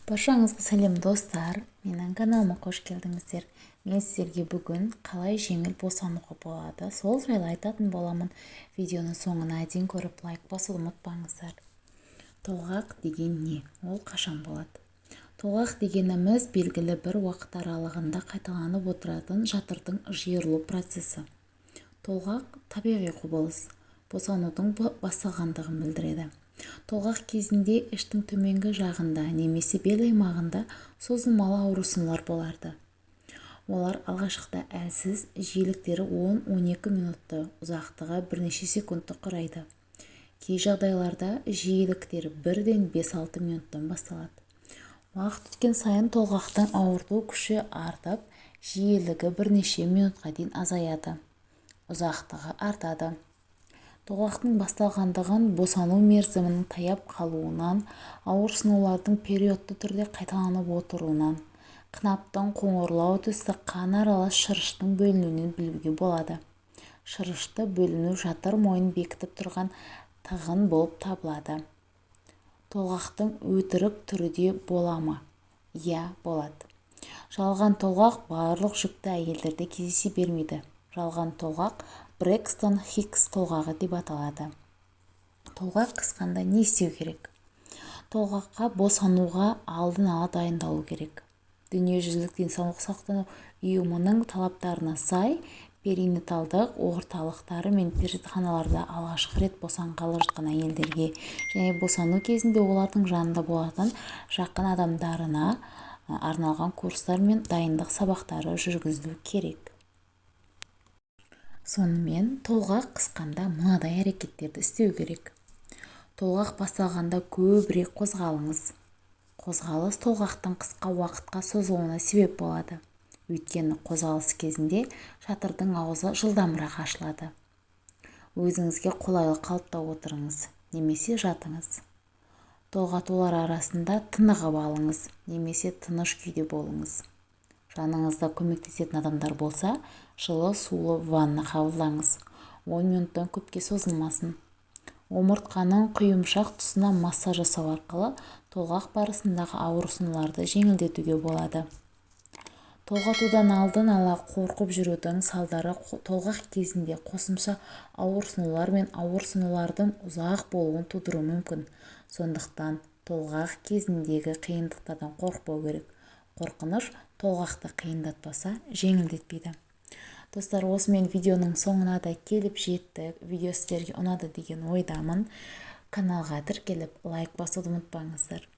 Баршаңызға сәлем достар, менің каналыма қош келдіңіздер. Мен сіздерге бүгін қалай жеңіл босануға болады, сол жайлы айтатын боламын. Видеоны соңына дейін көріп лайк басуды ұмытпаңыздар. Толғақ деген не? Ол қашан болады? Толғақ дегеніміз белгілі бір уақыт аралығында қайталанып отыратын жатырдың жиырылу процесі. Толғақ табиғи құбылыс, босанудың басталғандығын білдіреді. Толғақ кезінде іштің төменгі жағында немесе бел аймағында созылмалы ауырсынулар болады. Олар алғашқыда әлсіз, жиіліктері 10-12 минутты, ұзақтығы бірнеше секундты құрайды. Кей жағдайларда жиіліктері 1-5-6 минуттан басталады. Уақыт өткен сайын толғақтың ауырту күші артып, жиілігі бірнеше минутқа дейін азаяды. Ұзақтығы артады. Толғақтың басталғандығын босану мерзімінің таяп қалуынан, ауырсынулардың периодты түрде қайталанып отыруынан, қынаптың қоңырлау түсті қан аралас шырыштың бөлінуінен білуге болады. Шырышты бөліну жатыр мойын бекітіп тұрған тығын болып табылады. Толғақтың өтірік түрі де бола ма? Иә, болады. Жалған толғақ барлық жүкті әйелдерде кездесе бермейді. Жалған толғақ Брекстон Хикс толғағы деп аталады. Толғақ қысқанда не істеу керек? Толғаққа босануға алдын ала дайындалу керек. Дүниежүзілік денсаулық сақтау ұйымының талаптарына сай, перинаталдық орталықтары мен перзентханаларда алғашқы рет босанғалы жатқан әйелдерге және босану кезінде олардың жанында болатын жақын адамдарына арналған курстар мен дайындық сабақтары жүргізілу керек. Сонымен толғақ қысқанда мынадай әрекеттерді істеу керек. Толғақ басталғанда көбірек қозғалыңыз. Қозғалыс толғақтың қысқа уақытқа созылуына себеп болады. Өйткені қозғалыс кезінде жатырдың аузы жылдамырақ ашылады. Өзіңізге қолайлы қалыпта отырыңыз, немесе жатыңыз. Толғатулар арасында тынығып алыңыз, немесе тыныш күйде болыңыз. Жаныңызда көмектесетін адамдар болса, жылы сулы ванна қабылдаңыз. 10 минуттан көпке созылмасын. Омыртқаның құйымшақ тұсына массаж жасау арқылы толғақ барысындағы ауырсынуларды жеңілдетуге болады. Толғатудан алдын ала қорқып жүрудің салдары толғақ кезінде қосымша ауырсынулар мен ауырсынулардың ұзақ болуын тудыруы мүмкін. Сондықтан толғақ кезіндегі қиындықтардан қорықпау керек. Қорқыныш толғақты қиындатпаса, жеңілдетпейді. Достар, осымен видеоның соңына да келіп жеттік. Видео сіздерге ұнады деген ойдамын. Каналға тіркеліп лайк басуды ұмытпаңыздар.